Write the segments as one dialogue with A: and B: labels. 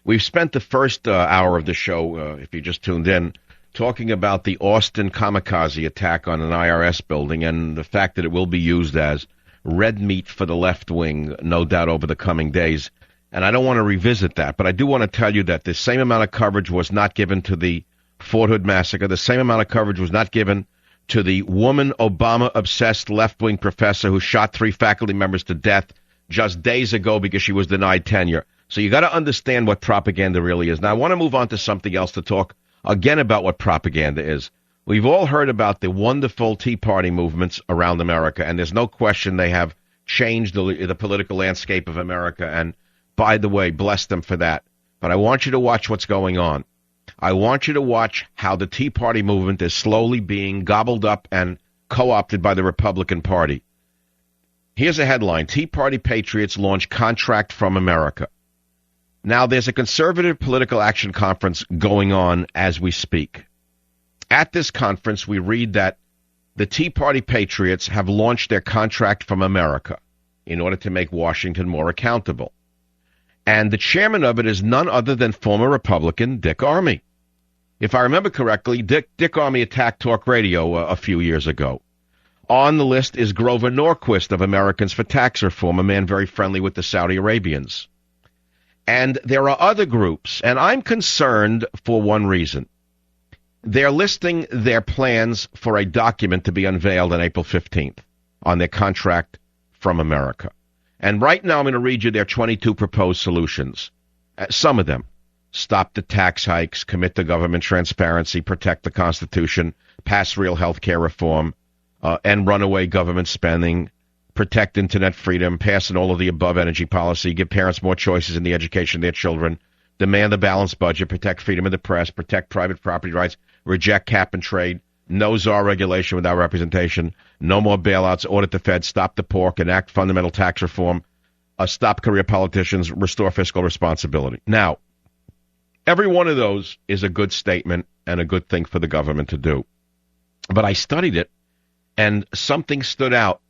A: We've spent the first hour of the show, if you just tuned in, talking about the Austin kamikaze attack on an IRS building and the fact that it will be used as red meat for the left wing, no doubt, over the coming days. And I don't want to revisit that, but I do want to tell you that the same amount of coverage was not given to the Fort Hood massacre. The same amount of coverage was not given to the woman Obama-obsessed left-wing professor who shot 3 faculty members to death just days ago because she was denied tenure. So you got to understand what propaganda really is. Now, I want to move on to something else to talk again about what propaganda is. We've all heard about the wonderful Tea Party movements around America, and there's no question they have changed the political landscape of America. And by the way, bless them for that. But I want you to watch what's going on. I want you to watch how the Tea Party movement is slowly being gobbled up and co-opted by the Republican Party. Here's a headline: Tea Party patriots launch contract from America. Now, there's a conservative political action conference going on as we speak. At this conference, we read that the Tea Party patriots have launched their contract from America in order to make Washington more accountable. And the chairman of it is none other than former Republican Dick Armey. If I remember correctly, Dick Armey attacked talk radio a few years ago. On the list is Grover Norquist of Americans for Tax Reform, a man very friendly with the Saudi Arabians. And there are other groups, and I'm concerned for one reason. They're listing their plans for a document to be unveiled on April 15th on their contract from America. And right now I'm going to read you their 22 proposed solutions. Some of them: stop the tax hikes, commit to government transparency, protect the Constitution, pass real health care reform, end runaway government spending, protect internet freedom, pass an all-of-the-above energy policy, give parents more choices in the education of their children, demand a balanced budget, protect freedom of the press, protect private property rights, reject cap and trade, no czar regulation without representation, no more bailouts, audit the Fed, stop the pork, enact fundamental tax reform, stop career politicians, restore fiscal responsibility. Now, every one of those is a good statement and a good thing for the government to do. But I studied it, and something stood out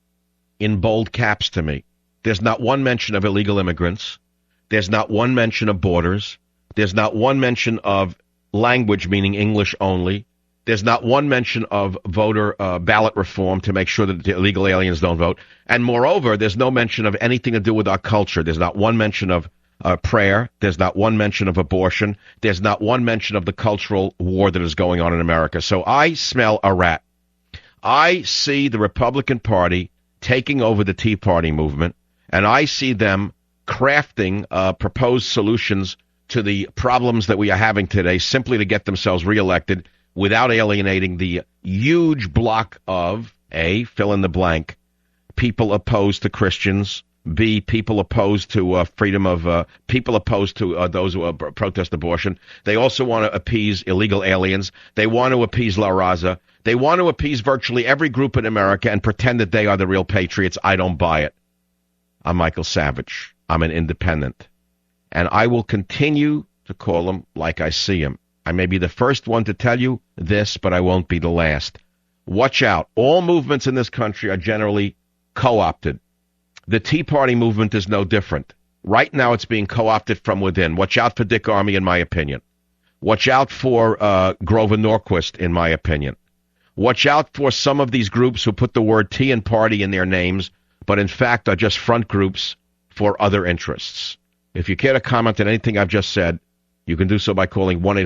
A: in bold caps to me. There's not one mention of illegal immigrants. There's not one mention of borders. There's not one mention of language, meaning English only. There's not one mention of voter ballot reform to make sure that the illegal aliens don't vote. And moreover, there's no mention of anything to do with our culture. There's not one mention of prayer. There's not one mention of abortion. There's not one mention of the cultural war that is going on in America. So I smell a rat. I see the Republican Party taking over the Tea Party movement, and I see them crafting proposed solutions to the problems that we are having today simply to get themselves reelected without alienating the huge block of A, fill in the blank, people opposed to Christians, B, people opposed to freedom of, people opposed to those who protest abortion. They also want to appease illegal aliens. They want to appease La Raza. They want to appease virtually every group in America and pretend that they are the real patriots. I don't buy it. I'm Michael Savage. I'm an independent. And I will continue to call them like I see them. I may be the first one to tell you this, but I won't be the last. Watch out. All movements in this country are generally co-opted. The Tea Party movement is no different. Right now it's being co-opted from within. Watch out for Dick Armey, in my opinion. Watch out for Grover Norquist, in my opinion. Watch out for some of these groups who put the word tea and party in their names, but in fact are just front groups for other interests. If you care to comment on anything I've just said, you can do so by calling 1-800